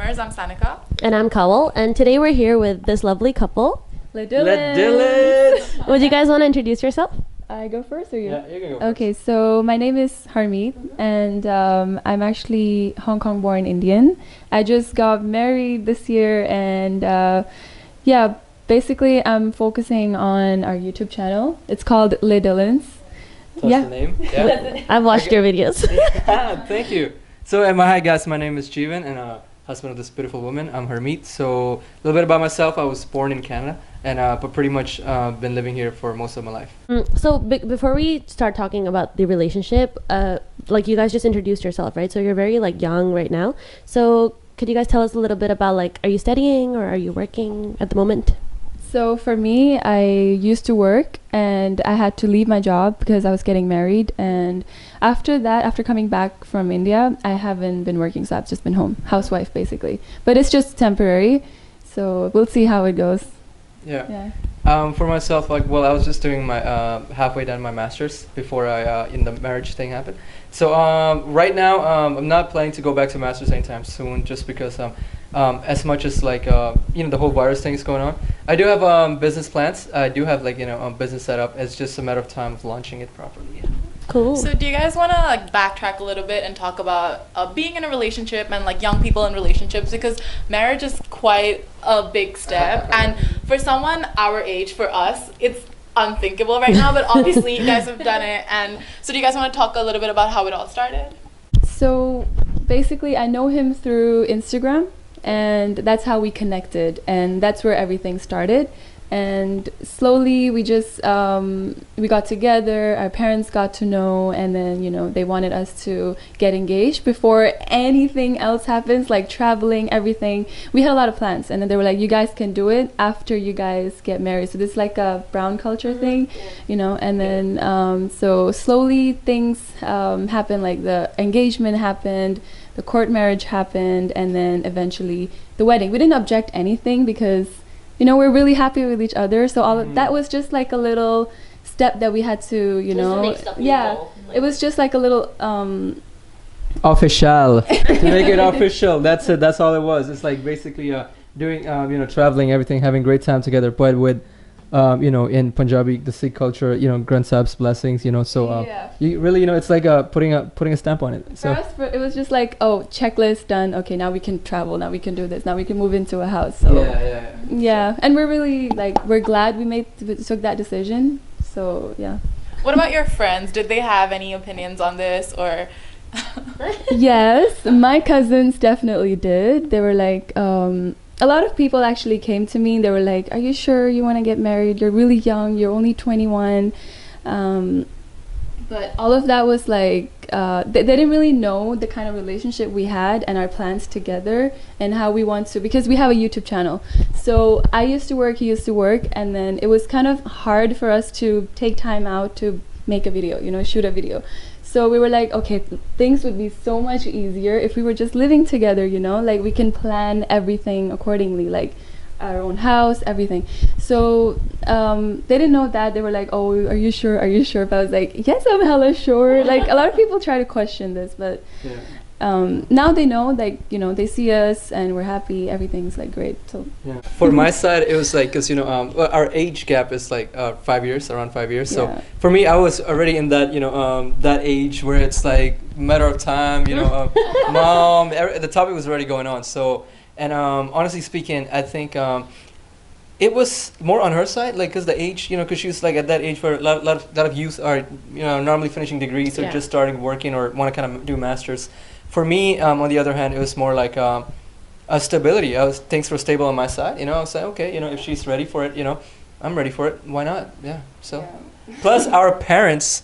Rumours. I'm Sanika. And I'm Kawal, and today we're here with this lovely couple. Les Dhillones. Would you guys want to introduce yourself? I go first or you? Yeah, you can go first. Okay, so my name is Harmeet, and I'm actually Hong Kong born Indian. I just got married this year, and basically I'm focusing on our YouTube channel. It's called Les Dhillones. That's the name. Yeah. I've watched your videos. Thank you. So, hi guys, my name is Jeevan, and husband of this beautiful woman. I'm Harmeet. So, a little bit about myself. I was born in Canada, and but pretty much been living here for most of my life. So before we start talking about the relationship, like you guys just introduced yourself, right? So you're very like young right now. So could you guys tell us a little bit about like, are you studying or are you working at the moment? So for me, I used to work and I had to leave my job because I was getting married. And after that, after coming back from India, I haven't been working. So I've just been home, housewife basically. But it's just temporary. So we'll see how it goes. Yeah. For myself, I was just doing my halfway done my master's before the marriage thing happened. So right now, I'm not planning to go back to master's anytime soon, just because as much as the whole virus thing is going on, I do have business plans. I do have business set up. It's just a matter of time of launching it properly. Yeah. Cool. So do you guys want to backtrack a little bit and talk about being in a relationship and young people in relationships, because marriage is quite a big step, and for someone our age, for us, it's unthinkable right now, but obviously you guys have done it. And so do you guys want to talk a little bit about how it all started? So basically I know him through Instagram, and that's how we connected, and that's where everything started. And slowly we just we got together, our parents got to know, and then they wanted us to get engaged before anything else happens, like traveling, everything. We had a lot of plans, and then they were like, you guys can do it after you guys get married. So this is like a brown culture thing, and then so slowly things happened, like the engagement happened, the court marriage happened, and then eventually the wedding. We didn't object anything because we're really happy with each other. So all of that was just like a little step that we had to, it was just like a little official to make it official. That's it. That's all it was. It's like basically doing traveling, everything, having great time together, but with in Punjabi, the Sikh culture, Granth Sahib's blessings, so you really, it's like putting a stamp on it. So for us, it was just like, checklist done. Okay, now we can travel. Now we can do this. Now we can move into a house. So yeah, and we're really we're glad we took that decision. So yeah. What about your friends? Did they have any opinions on this, or? Yes, my cousins definitely did. They were like, a lot of people actually came to me. They were like, are you sure you want to get married? You're really young. You're only 21. But all of that was like, they didn't really know the kind of relationship we had and our plans together and how we want to, because we have a YouTube channel. So I used to work, he used to work, and then it was kind of hard for us to take time out to make a video, shoot a video. So we were like, okay, things would be so much easier if we were just living together, we can plan everything accordingly, like our own house, everything. So they didn't know that. They were like, oh, are you sure? Are you sure? But I was like, yes, I'm hella sure. Like a lot of people try to question this, but now they know, they see us and we're happy. Everything's like great. So for my side, it was like, because our age gap is like 5 years, around 5 years. So for me, I was already in that that age where it's like matter of time. Mom, the topic was already going on. So honestly speaking, I think it was more on her side, like because the age, because she was like at that age where a lot of youth are normally finishing degrees or just starting working or want to kind of do masters. For me, on the other hand, it was more like a stability. Things were stable on my side. I was like, okay, if she's ready for it, I'm ready for it. Why not? Yeah. So, plus our parents.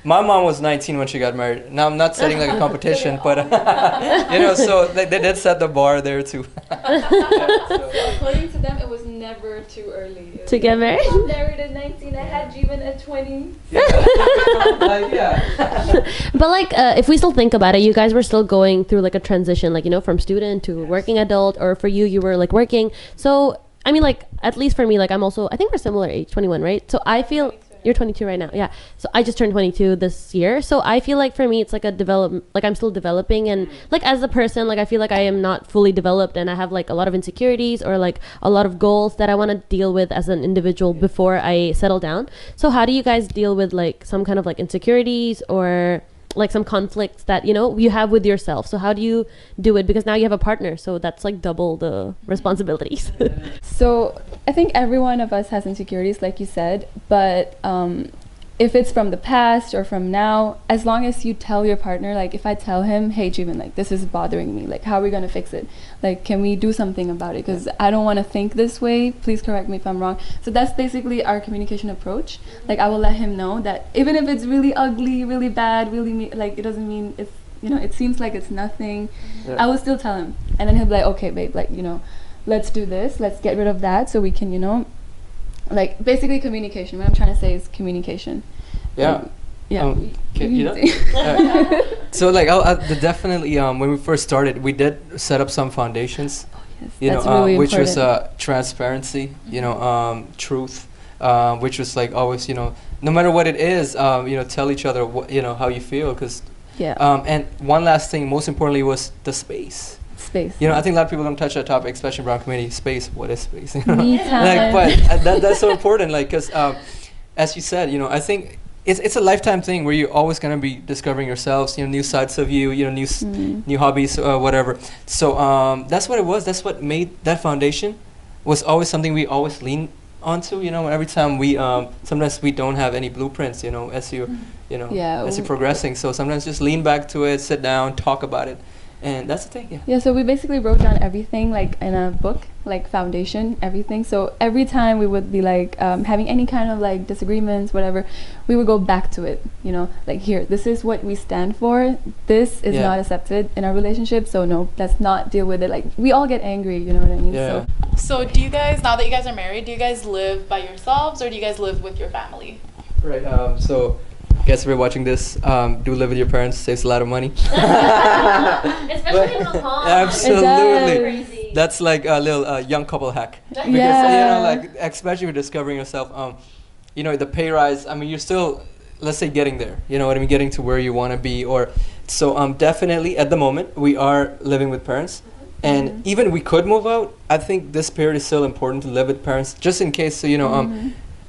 My mom was 19 when she got married. Now I'm not setting like a competition, but so they did set the bar there too. So according to them, it was never too early to get married. I got married at 19. I had Jeevan at 20. But if we still think about it, you guys were still going through like a transition, from student to working adult, or for you were like working. So I mean, at least for me, I think we're similar age, 21, right? So I feel. You're 22 right now. Yeah. So I just turned 22 this year. So I feel like for me, it's like a develop, like I'm still developing, and like as a person, like I feel like I am not fully developed, and I have like a lot of insecurities or like a lot of goals that I want to deal with as an individual before I settle down. So how do you guys deal with like some kind of like insecurities or like some conflicts that you have with yourself? So how do you do it, because now you have a partner, so that's like double the responsibilities. So I think every one of us has insecurities, like you said, but if it's from the past or from now, as long as you tell your partner, like if I tell him, hey Jeevan, like this is bothering me, like how are we gonna fix it, like can we do something about it, because I don't want to think this way, please correct me if I'm wrong. So that's basically our communication approach. Like I will let him know that even if it's really ugly, really bad, really like it doesn't mean it's, it seems like it's nothing, I will still tell him, and then he'll be like, okay babe, like let's do this, let's get rid of that so we can like basically communication. What I'm trying to say is communication. Yeah. Yeah. So like I'll definitely when we first started, we did set up some foundations. Yes, that's really which important. was transparency, truth, which was like always, no matter what it is, tell each other what, how you feel, because and one last thing, most importantly, was the space. I think a lot of people don't touch that topic, especially in brown community. Space, what is space? Me time. Like, but that's so important, like, because as you said, I think it's a lifetime thing where you're always going to be discovering yourselves, new sides of you, new hobbies, whatever. So that's what it was. That's what made that foundation was always something we always lean onto. Every time we sometimes we don't have any blueprints, as you're progressing. So sometimes just lean back to it, sit down, talk about it. And that's the thing, yeah, so we basically wrote down everything, like in a book, like foundation, everything. So every time we would be like having any kind of like disagreements, whatever, we would go back to it, like here, this is what we stand for, this is not accepted in our relationship, so no, let's not deal with it. Like we all get angry, you know what I mean? So do you guys, now that you guys are married, do you guys live by yourselves or do you guys live with your family? Right, so guess if you're watching this, do live with your parents, saves a lot of money. Especially in Hong Kong. Absolutely. That's like a little young couple hack. Because, like, especially with discovering yourself, the pay rise, I mean, you're still, let's say, getting there. You know what I mean? Getting to where you want to be. So definitely, at the moment, we are living with parents. And even we could move out, I think this period is still important to live with parents, just in case,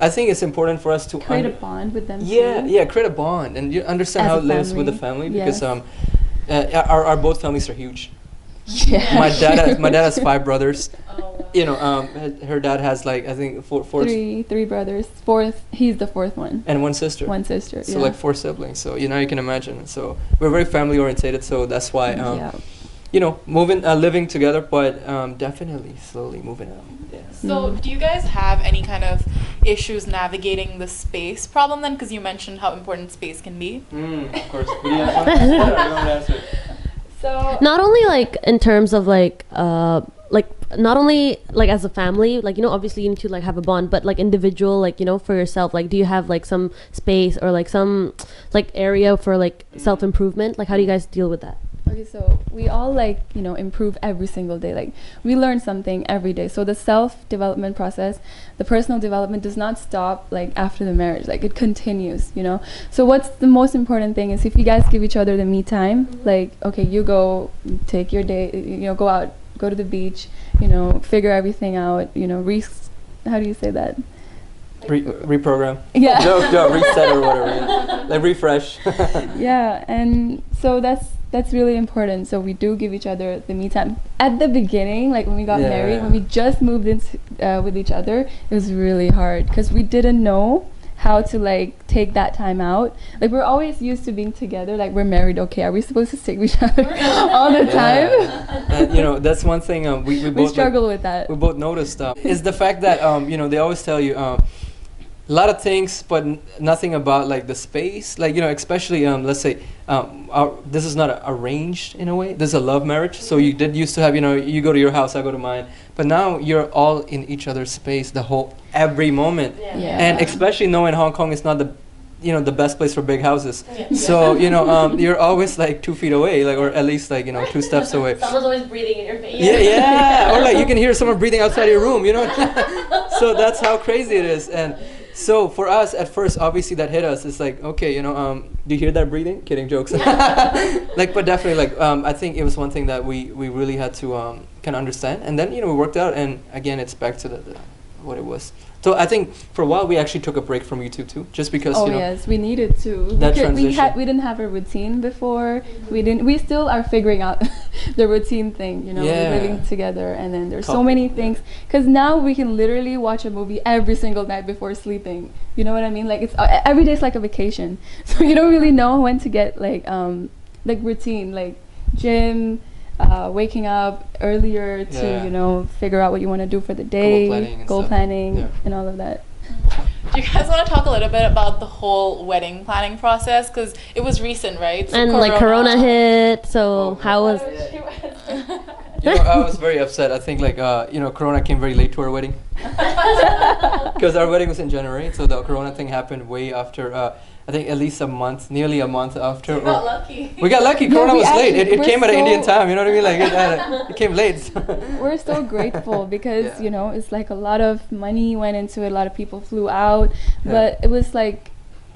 I think it's important for us to create a bond with them. Yeah, create a bond, and you understand how it lives with the family, because our both families are huge. Yeah. My dad has 5 brothers. Her dad has like I think four three brothers. He's the 4th one. And one sister. So like 4 siblings. So you can imagine. So we're very family orientated. So that's why moving, living together, but definitely slowly moving out. So do you guys have any kind of issues navigating the space problem then? Because you mentioned how important space can be. Of course. So not only like in terms of like not only like as a family, like obviously you need to like have a bond, but like individual, like for yourself, like do you have like some space or like some like area for like self-improvement? Like how do you guys deal with that? Okay, so we all like improve every single day. Like we learn something every day. So the self-development process, the personal development does not stop like after the marriage. Like it continues. So what's the most important thing is if you guys give each other the me time. Like okay, you go take your day. Go out, go to the beach. Figure everything out. How do you say that? Reprogram. Yeah. No, reset or whatever. Like refresh. Yeah, and so that's really important. So we do give each other the me time. At the beginning, like when we got married, when we just moved in with each other, it was really hard because we didn't know how to like take that time out. Like we're always used to being together. Like we're married, okay? Are we supposed to stick with each other all the time? And that's one thing we both struggle with that. We both noticed is the fact that they always tell you. A lot of things, but nothing about like the space. Like especially let's say this is not arranged in a way. This is a love marriage. So you did used to have you go to your house, I go to mine. But now you're all in each other's space every moment. And especially knowing Hong Kong is not the best place for big houses. So you're always like 2 feet away, like or at least like 2 steps away. Someone's always breathing in your face. Yeah. Or like you can hear someone breathing outside your room. So that's how crazy it is. And So for us, at first, obviously that hit us. It's like, okay, do you hear that breathing? Kidding, jokes. But definitely, I think it was one thing that we really had to kind of understand. And then, we worked out, and again, it's back to the what it was. So I think for a while we actually took a break from YouTube too, just because yes, we needed to. That because transition. we didn't have a routine before. We still are figuring out the routine thing. Yeah. We're living together, and then there's so many things. Because now we can literally watch a movie every single night before sleeping. You know what I mean? Like it's every day's like a vacation. So you don't really know when to get like routine, like gym. Waking up earlier to figure out what you want to do for the day, goal planning and all of that. Do you guys want to talk a little bit about the whole wedding planning process, because it was recent, right? So and Corona hit, so how was I was very upset. I think Corona came very late to our wedding. Because our wedding was in January, so the Corona thing happened way after I think at least nearly a month after. We got lucky. We got lucky. Corona was late. It came at an Indian time. You know what I mean? Like it came late. We're so grateful because it's like a lot of money went into it. A lot of people flew out, but it was like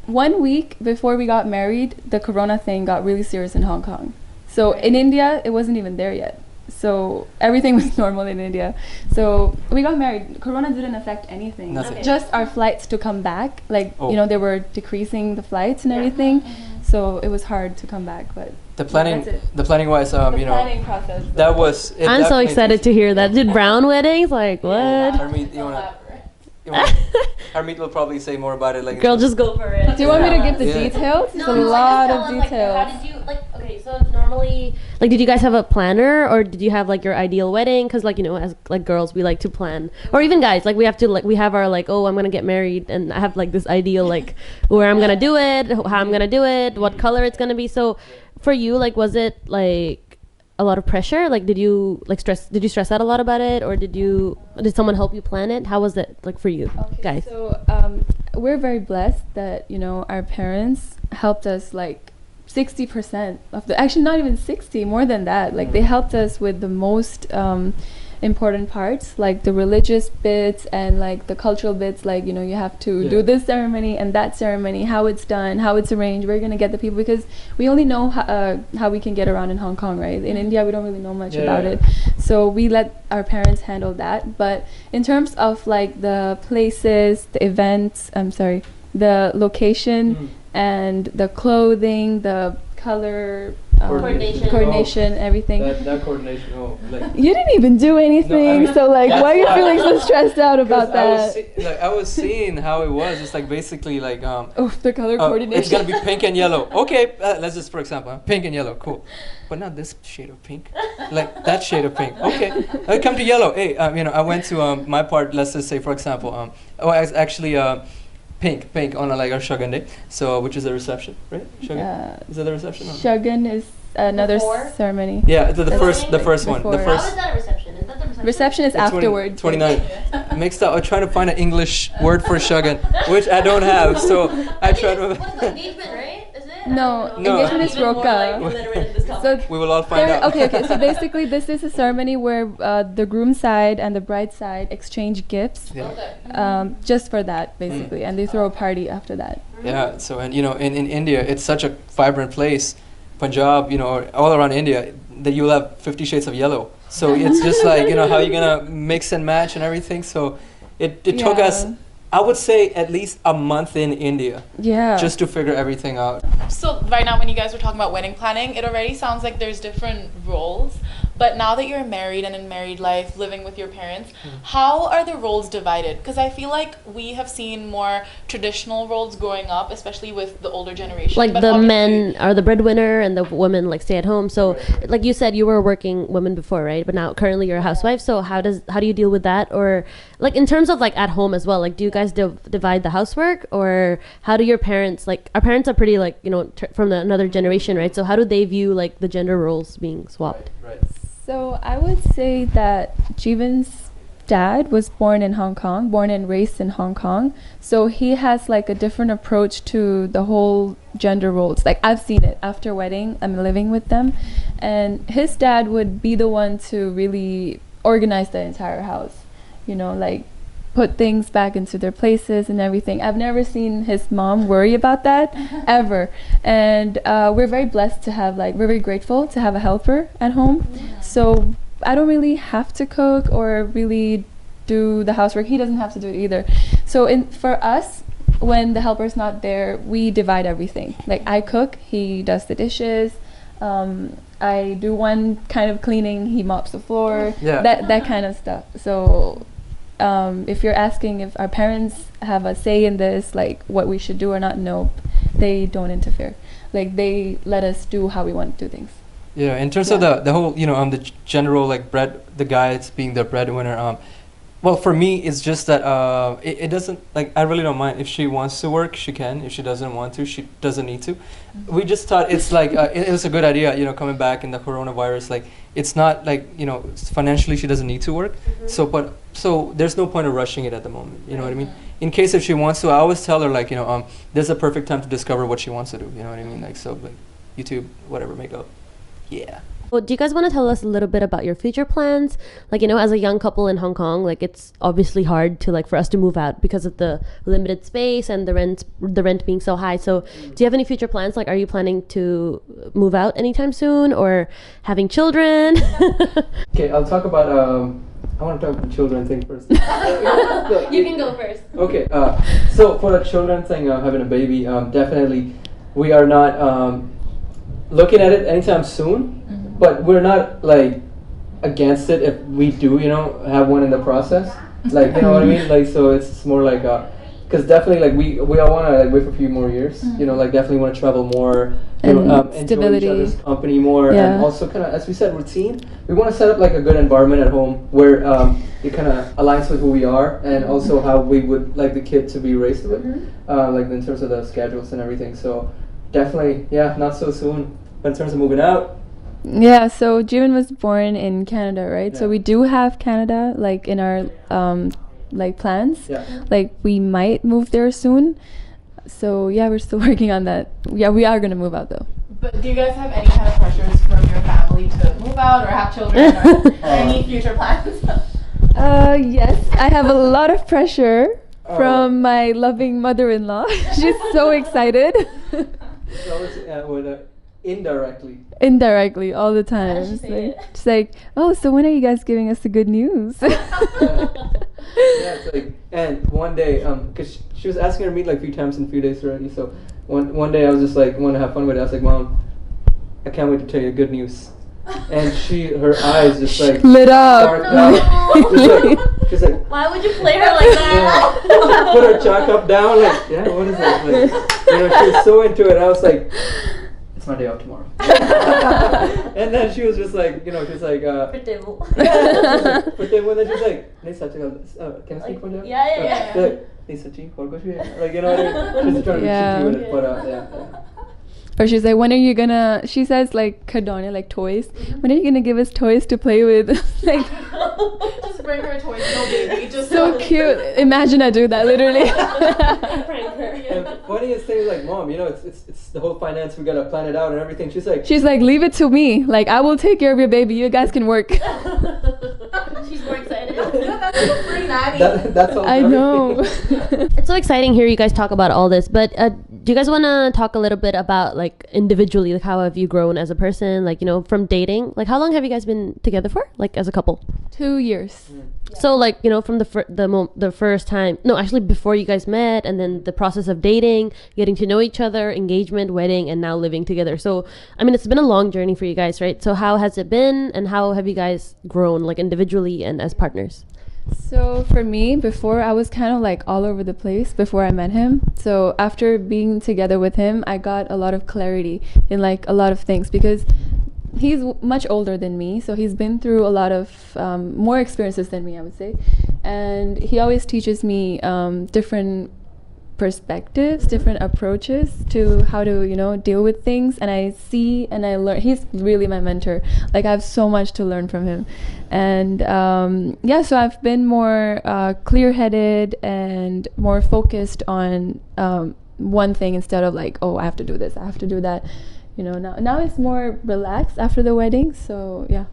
1 week before we got married, the Corona thing got really serious in Hong Kong. So in India, it wasn't even there yet. So everything was normal in India. So we got married. Corona didn't affect anything. Nothing. Okay. Just our flights to come back. Like, they were decreasing the flights and everything. So it was hard to come back. But the planning wise, planning process. That was. I'm so excited to hear that. Did Brown weddings? Like what? Harmeet will probably say more about it. Like, girl, just go for it. Do you want me to give the details? It's a lot of details. How did you so normally, did you guys have a planner, or did you have your ideal wedding? Because as girls, we like to plan, or even guys, we have to we have our oh, I'm gonna get married, and I have this ideal where I'm gonna do it, how I'm gonna do it, what color it's gonna be. So for you, was it a lot of pressure? Did you stress out a lot about it, or did someone help you plan it? How was it for you guys? So we're very blessed that our parents helped us 60% of actually not even 60, more than that. They helped us with the most important parts, the religious bits and the cultural bits, you have to do this ceremony and that ceremony, how it's done, how it's arranged, we're gonna get the people, because we only know how we can get around in Hong Kong, right? In India we don't really know much about it, so we let our parents handle that. But in terms of the places, the events, the location and the clothing, the color, coordination, everything. That coordination, you didn't even do anything, so why are you feeling so stressed out about that? I was seeing how it was. It's basically the color coordination. It's gonna be pink and yellow. Okay, let's just for example, pink and yellow, cool. But not this shade of pink, that shade of pink. Okay, I come to yellow. Hey, I went to my part. Let's just say, for example, pink on our Shagun day, so which is the reception, right? Shagun? Is that the reception? Shagun is another ceremony. Yeah, the first one. How is that a reception? Is that the reception? Reception is afterwards. 29. Mixed up. I'm trying to find an English word for Shagun, which I don't have. So I tried to. What is the engagement, right? Is it? No, engagement is roka. So we will all find out. Okay. So basically, this is a ceremony where the groom side and the bride side exchange gifts, just for that, basically, and they throw a party after that. Yeah. So in India, it's such a vibrant place, Punjab, or all around India, that you'll have 50 shades of yellow. So it's just how you're gonna mix and match and everything. So it took us, I would say, at least a month in India. Yeah. Just to figure everything out. So right now, when you guys were talking about wedding planning, it already sounds like there's different roles. But now that you're married and in married life, living with your parents, how are the roles divided? Because I feel like we have seen more traditional roles growing up, especially with the older generation. But the men are the breadwinner and the women stay at home. So like you said, you were a working woman before, right? But now currently you're a housewife. So how do you deal with that? Or in terms of at home as well, do you guys divide the housework, or how do your parents, our parents are pretty from another generation, right? So how do they view the gender roles being swapped? Right. So I would say that Jeevan's dad was born and raised in Hong Kong. So he has a different approach to the whole gender roles. I've seen it after wedding. I'm living with them, and his dad would be the one to really organize the entire house. put things back into their places and everything. I've never seen his mom worry about that ever. And we're very blessed to have, like, we're very grateful to have a helper at home. So I don't really have to cook or really do the housework. He doesn't have to do it either. So for us, when the helper's not there, we divide everything. Like, I cook, he does the dishes. I do one kind of cleaning, he mops the floor. That kind of stuff. So if you're asking if our parents have a say in this, like what we should do or not, nope, they don't interfere. Like, they let us do how we want to do things. Yeah, in terms of the whole, the general, like, the guys being the breadwinner, well, for me, it's just that it doesn't, like, I really don't mind. If she wants to work, she can. If she doesn't want to, she doesn't need to. We just thought it's like, it was a good idea, coming back in the coronavirus. Like, it's not like, financially she doesn't need to work. So there's no point of rushing it at the moment. You know what I mean? In case if she wants to, I always tell her, like, there's a perfect time to discover what she wants to do. You know what I mean? Like, so, like, YouTube, whatever, makeup. Yeah. Well, do you guys want to tell us a little bit about your future plans? Like, as a young couple in Hong Kong, like, it's obviously hard to, like, for us to move out because of the limited space and the rent being so high. So do you have any future plans? Like, are you planning to move out anytime soon or having children? Okay, I'll talk about, I want to talk about the children thing first. You can go first. Okay, so for the children thing, having a baby, definitely we are not looking at it anytime soon. But we're not, like, against it if we do, have one in the process. Like, you know what I mean? Like, so it's more like, because definitely, like, we all want to, like, wait for a few more years. Like, definitely want to travel more, enjoy each other's company more, and also kind of, as we said, routine. We want to set up, like, a good environment at home where it kind of aligns with who we are and also how we would like the kid to be raised with, like, in terms of the schedules and everything. So definitely, not so soon. But in terms of moving out, yeah, so Jimin was born in Canada, right? Yeah. So we do have Canada, like, in our like, plans. Yeah. Like, we might move there soon. So yeah, we're still working on that. Yeah, we are gonna move out though. But do you guys have any kind of pressures from your family to move out or have children or any future plans? Yes, I have a lot of pressure from my loving mother-in-law. She's so excited. Indirectly all the time. She's like, oh, so when are you guys giving us the good news? It's like, and one day, because she was asking her to meet, like, a few times in a few days already, so one day I was just like, want to have fun with it. I was like, Mom, I can't wait to tell you the good news. And her eyes just, like, lit up. She's like, why would you play her like that? Put her chalk up down, like, what is that? Like, she was so into it. I was like, it's my day off tomorrow. And then she was just like, she's like, Pretable. Pretable. And then she's like, Nisa, can I speak for you? Yeah. Like, Nisa, like, you know what I mean? She's trying to be cheeky with it, but yeah. Or she's like, when are you gonna, she says, like, kadone, like, toys. When are you gonna give us toys to play with? Like, just bring her toys, no baby. Just so cute. Imagine I do that, literally. And funniest thing is, like, Mom, it's the whole finance, we gotta plan it out and everything. She's like, leave it to me. Like, I will take care of your baby. You guys can work. She's more excited. That's a free nanny. That's all. I know. It's so exciting hearing you guys talk about all this, but do you guys want to talk a little bit about, like, individually, like, how have you grown as a person, like, from dating? Like, how long have you guys been together for, like, as a couple? 2 years. Yeah. So, like, from the first time, no, actually before you guys met, and then the process of dating, getting to know each other, engagement, wedding, and now living together. So, I mean, it's been a long journey for you guys, right? So how has it been, and how have you guys grown, like, individually and as partners? So for me, before, I was kind of, like, all over the place before I met him. So after being together with him, I got a lot of clarity in, like, a lot of things, because he's much older than me, so he's been through a lot of more experiences than me, I would say. And he always teaches me different perspectives, different approaches to how to, deal with things. And I see and I learn. He's really my mentor. Like, I have so much to learn from him. And so I've been more clear-headed and more focused on one thing instead of, like, oh, I have to do this, I have to do that. Now it's more relaxed after the wedding. So yeah.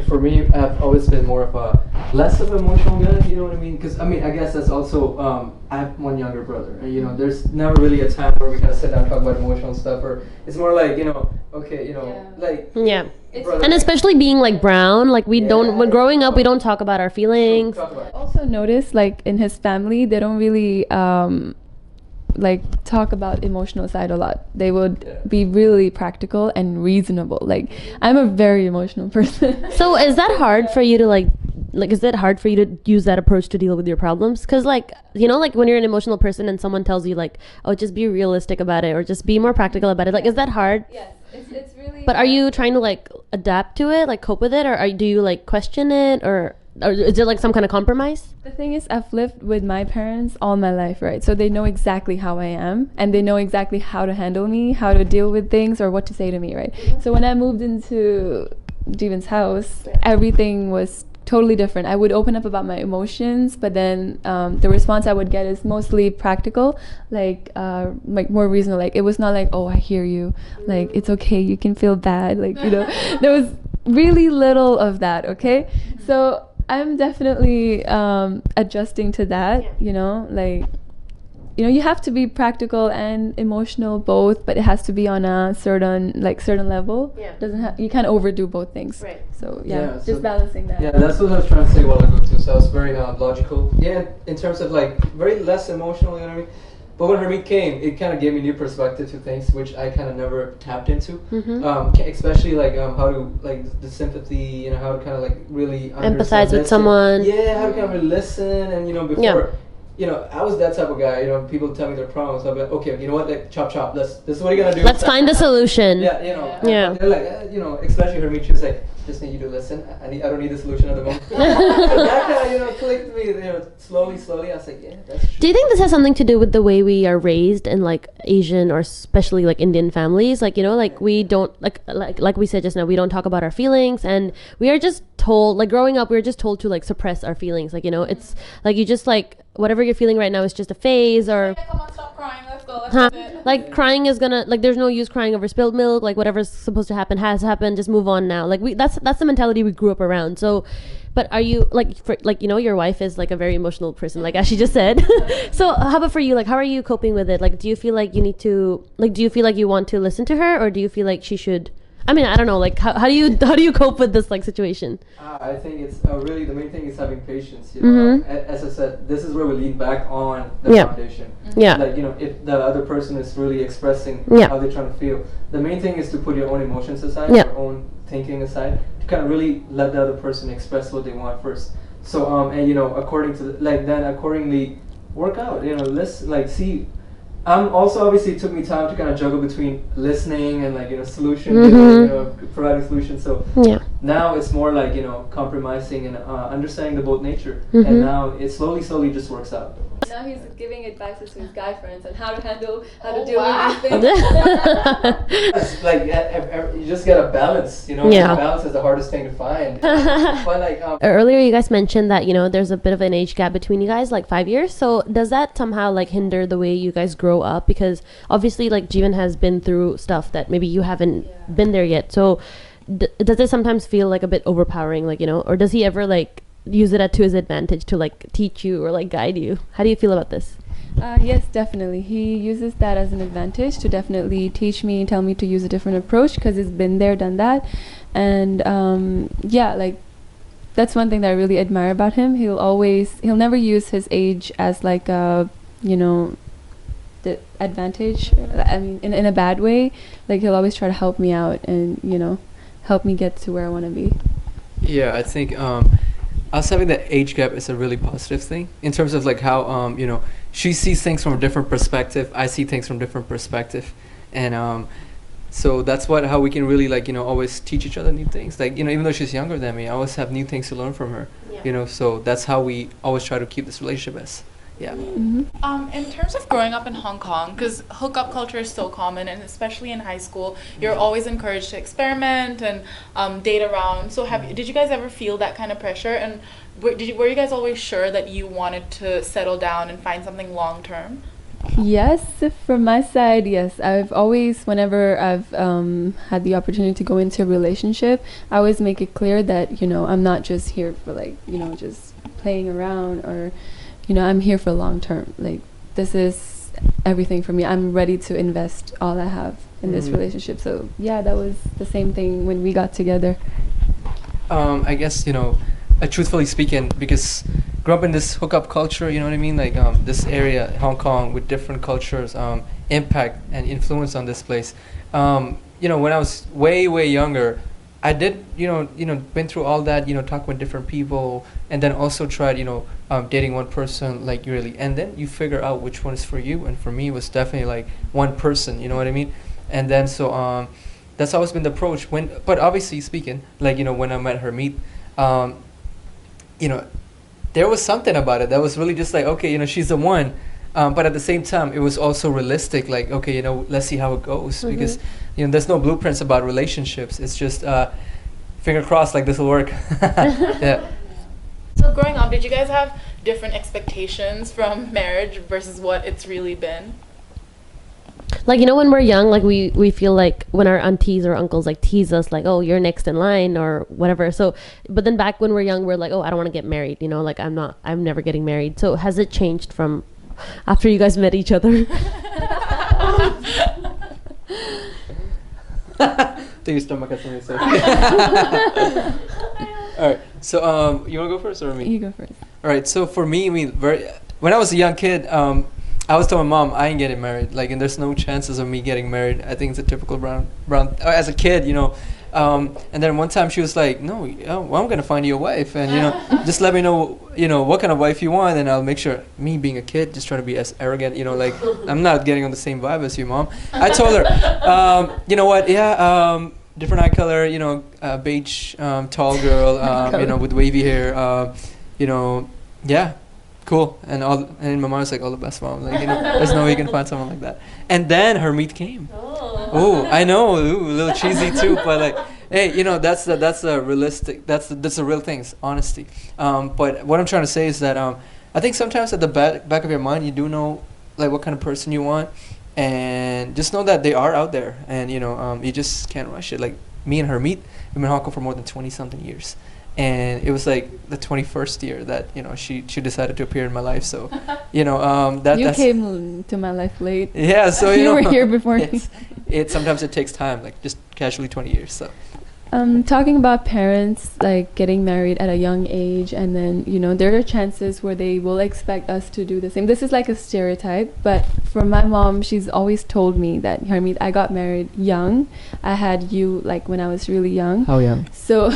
for me, I've always been more of a less of an emotional guy. You know what I mean? Because I mean, I guess that's also I have one younger brother, and you know, there's never really a time where we kind of sit down and talk about emotional stuff, or it's more like, you know, okay, you know, like Yeah. brother, And especially being like brown, like we don't, when growing up, we don't talk about our feelings. talk about it. Also notice, like in his family, they don't really like talk about emotional side a lot. They would be really practical and reasonable. Like I'm a very emotional person. So is that hard for you to like is it hard for you to use that approach to deal with your problems? Because like, you know, like when you're an emotional person and someone tells you like, oh, just be realistic about it or just be more practical about it, like, is that hard? Yes, it's really. But are you trying to like adapt to it, like cope with it, or do you like question it, or is there like some kind of compromise? The thing is, I've lived with my parents all my life, right? So they know exactly how I am, and they know exactly how to handle me, how to deal with things, or what to say to me, right? So when I moved into Jeevan's house, everything was totally different. I would open up about my emotions, but then the response I would get is mostly practical, like more reasonable. Like it was not like, oh, I hear you, like it's okay, you can feel bad, like, you know. There was really little of that. Okay, so I'm definitely adjusting to that, you know, like, you know, you have to be practical and emotional both, but it has to be on a certain level. Yeah. You can't overdo both things. Right. So Yeah, just so- balancing that. Yeah, that's what I was trying to say a while ago too. So I was very logical. Yeah, in terms of like very less emotional, you know what I mean? But when Hermit came, it kind of gave me new perspective to things, which I kind of never tapped into. Especially like how to like the sympathy, you know, how to kind of like really Empathize with listen. someone. Yeah, how to kind of really listen, and you know, before. You know, I was that type of guy. You know, people tell me their problems. I'll be like, okay, you know what? Like, chop. This is what you're gonna do. Let's find a solution. Yeah, you know. Yeah. They're like, you know, especially Hermit, she was like, just need you to listen. I don't need a solution at the moment. That kind of, you know, clicked with me. You know, slowly. I was like, yeah, that's true. Do you think this has something to do with the way we are raised in like Asian or especially like Indian families? Like, you know, like we don't like we said just now, we don't talk about our feelings, and we are just told, like growing up, we were just told to like suppress our feelings. Like, you know, it's like you just like whatever you're feeling right now is just a phase, or Yeah, come on, stop crying. Let's go. Let's do it. like crying is gonna, like there's no use crying over spilled milk. Like whatever's supposed to happen has happened. Just move on now. Like that's the mentality we grew up around. So, but are you like you know, your wife is like a very emotional person, like as she just said. So how about for you? Like how are you coping with it? Like do you feel like you need to, like do you feel like you want to listen to her, or do you feel like she should? I mean, I don't know. Like how do you cope with this like situation? I think it's really the main thing is having patience. You know, as I said, this is where we lean back on the foundation. Yeah. Like, you know, if the other person is really expressing how they're trying to feel, the main thing is to put your own emotions aside, your own thinking aside, to kind of really let the other person express what they want first. So and you know, accordingly work out. You know, see. Also, obviously, it took me time to kind of juggle between listening and like, you know, solution, you know, providing solutions. So now it's more like, you know, compromising and understanding the both nature. And now it slowly just works out. Now he's giving advices to his guy friends on how to deal wow. with these things. It's like you just gotta balance, you know. Balance is the hardest thing to find. But like earlier you guys mentioned that, you know, there's a bit of an age gap between you guys, like 5 years. So does that somehow like hinder the way you guys grow up? Because obviously like Jeevan has been through stuff that maybe you haven't been there yet. So does it sometimes feel like a bit overpowering, like, you know, or does he ever like use it to his advantage to like teach you or like guide you? How do you feel about this? Yes, definitely. He uses that as an advantage to definitely teach me and tell me to use a different approach, because he's been there, done that. And like that's one thing that I really admire about him. He'll never use his age as like a, you know, the advantage. I mean, in a bad way. Like he'll always try to help me out and, you know, help me get to where I want to be. Yeah, I think us having that age gap is a really positive thing in terms of like how you know, she sees things from a different perspective, I see things from different perspective, and so that's how we can really like, you know, always teach each other new things. Like, you know, even though she's younger than me, I always have new things to learn from her. You know, so that's how we always try to keep this relationship as. Yeah. In terms of growing up in Hong Kong, because hookup culture is so common, and especially in high school, you're always encouraged to experiment and date around. So did you guys ever feel that kind of pressure? And were you guys always sure that you wanted to settle down and find something long term? Yes, from my side, yes. I've always, whenever I've had the opportunity to go into a relationship, I always make it clear that, I'm not just here for like, just playing around, or, I'm here for long term. Like, this is everything for me. I'm ready to invest all I have in this relationship. So, yeah, that was the same thing when we got together. I guess, truthfully speaking, because grew up in this hookup culture, you know what I mean? Like this area, Hong Kong, with different cultures, impact and influence on this place. When I was way younger, I did, been through all that, talk with different people, and then also tried, dating one person, like really, and then you figure out which one is for you. And for me, it was definitely like one person, you know what I mean? And then that's always been the approach. But obviously speaking, like when I met Hermit, there was something about it that was really just like, okay, she's the one. But at the same time, it was also realistic, like, okay, let's see how it goes. Because, there's no blueprints about relationships. It's just finger crossed, like, this will work. Yeah. So growing up, did you guys have different expectations from marriage versus what it's really been? Like, when we're young, like we feel like when our aunties or uncles like tease us like, oh, you're next in line or whatever. So, but then back when we're young, we're like, oh, I don't want to get married, like I'm never getting married. So has it changed from after you guys met each other? Take your stomach at something to say. All right. So you want to go first or me? You go first. All right. So for me, when I was a young kid, I was telling my mom I ain't getting married, like, and there's no chances of me getting married. I think it's a typical brown as a kid, and then one time she was like, no, well, I'm gonna find you a wife, and just let me know, what kind of wife you want, and I'll make sure. Me being a kid, just trying to be as arrogant, like I'm not getting on the same vibe as you, Mom. I told her, you know what, yeah, different eye color, beige, tall girl, with wavy hair, yeah. Cool. And my mom was like, all the best, Mom. Like, there's no way you can find someone like that. And then Hermit came. Oh, I know, a little cheesy too, but like, hey, that's the realistic, that's the real thing, it's honesty. But what I'm trying to say is that I think sometimes at the back of your mind, you do know like what kind of person you want, and just know that they are out there, and you just can't rush it. Like me and Hermit, we've been in Hong Kong for more than 20 something years. And it was like the 21st year that she decided to appear in my life. So, that's came to my life late. Yeah, so you were here before me. Sometimes it takes time, like just casually 20 years. So. Talking about parents like getting married at a young age, and then there are chances where they will expect us to do the same. This is like a stereotype, but for my mom, she's always told me that, Hermit, I got married young. I had you like when I was really young. How young? So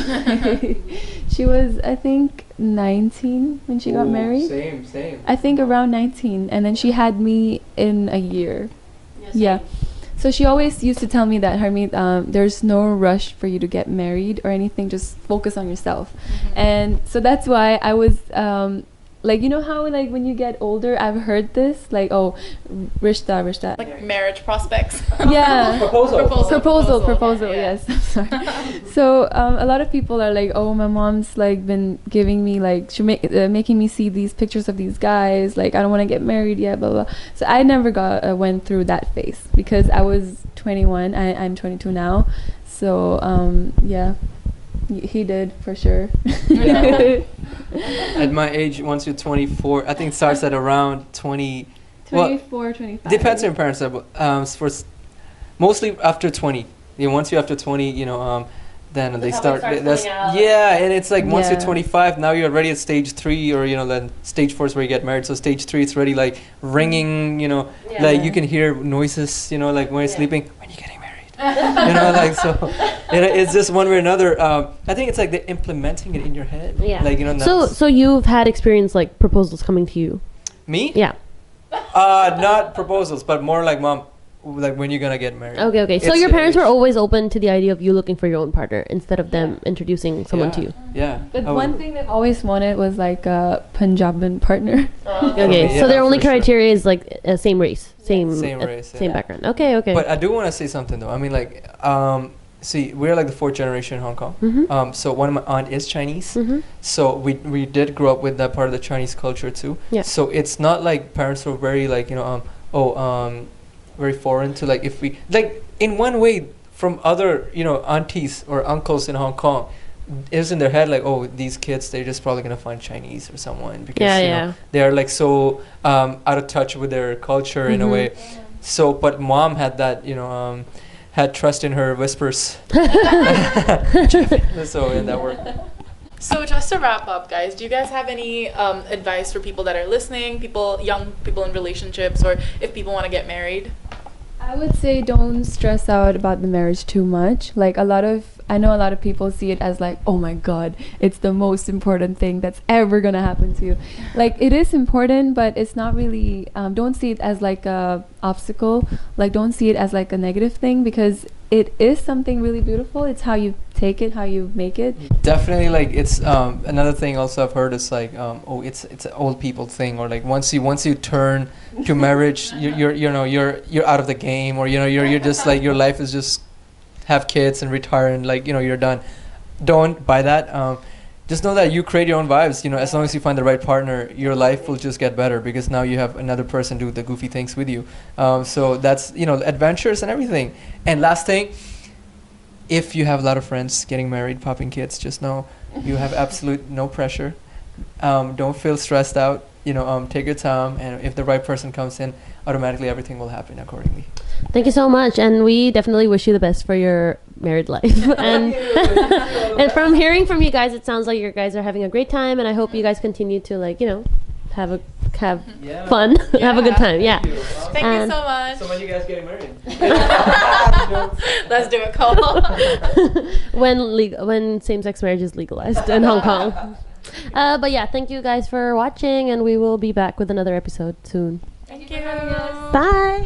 she was, I think, 19 when she got married. Same. I think around 19, and then she had me in a year. Yeah. So she always used to tell me that, Hermit, there's no rush for you to get married or anything. Just focus on yourself. And so that's why I was like, how like when you get older, I've heard this like, oh, rishta. Like marriage prospects. Yeah. Proposal. Yes. I'm sorry. So a lot of people are like, oh, my mom's like been giving me like making me see these pictures of these guys. Like I don't want to get married yet, blah blah. So I never went through that phase because I was 21. I'm 22 now. So yeah. He did for sure. Yeah. At my age, once you're 24, I think it starts at around 20. 24, 25. Depends on your parents. Mostly after 20. Once you're after 20, then they start. Yeah, and it's like once you're 25, now you're already at stage 3, or then stage 4 is where you get married. So stage 3, it's already like ringing. Like you can hear noises. Like when you're sleeping. When you're getting married. Like so. It's just one way or another. I think it's like they're implementing it in your head. Yeah. Like So you've had experience like proposals coming to you. Me? Yeah. Not proposals, but more like, Mom, like when you're gonna get married. Okay. So your parents were always open to the idea of you looking for your own partner instead of them introducing someone to you. Yeah. But one thing that I always wanted was like a Punjaban partner. Okay. So their only criteria is like same race, same race, same background. Okay. But I do want to say something though. I mean, like, see, we're like the 4th generation in Hong Kong. Mm-hmm. So one of my aunt is Chinese. Mm-hmm. So we did grow up with that part of the Chinese culture too. Yeah. So it's not like parents were very like, very foreign to, like, if we, like, in one way, from other, aunties or uncles in Hong Kong, it was in their head like, oh, these kids, they're just probably gonna find Chinese or someone because they are like so out of touch with their culture in a way. So, but mom had that, had trust in her whispers. So and that worked. So just to wrap up, guys, do you guys have any advice for people that are listening, young people in relationships, or if people want to get married? I would say don't stress out about the marriage too much. Like I know a lot of people see it as like, oh my God, it's the most important thing that's ever gonna happen to you. Like, it is important, but it's not really, don't see it as like a obstacle. Like, don't see it as like a negative thing, because it is something really beautiful. It's how you take it, how you make it. Definitely, like, it's another thing also I've heard is like, it's an old people thing, or like once you turn to marriage, you're out of the game, or you're just like, your life is just have kids and retire and like you're done. Don't buy that. Just know that you create your own vibes. As long as you find the right partner, your life will just get better because now you have another person do the goofy things with you. So that's adventures and everything. And last thing, if you have a lot of friends getting married, popping kids, just know you have absolute no pressure. Don't feel stressed out. Take your time, and if the right person comes in, automatically everything will happen accordingly. Thank you so much, and we definitely wish you the best for your married life. And and from hearing from you guys, it sounds like you guys are having a great time, and I hope you guys continue to have fun, have a good time. Yeah. Thank you so much. So when you guys getting married? Let's do a call. when same-sex marriage is legalized in Hong Kong. But yeah, thank you guys for watching, and we will be back with another episode soon. Thank you. Bye.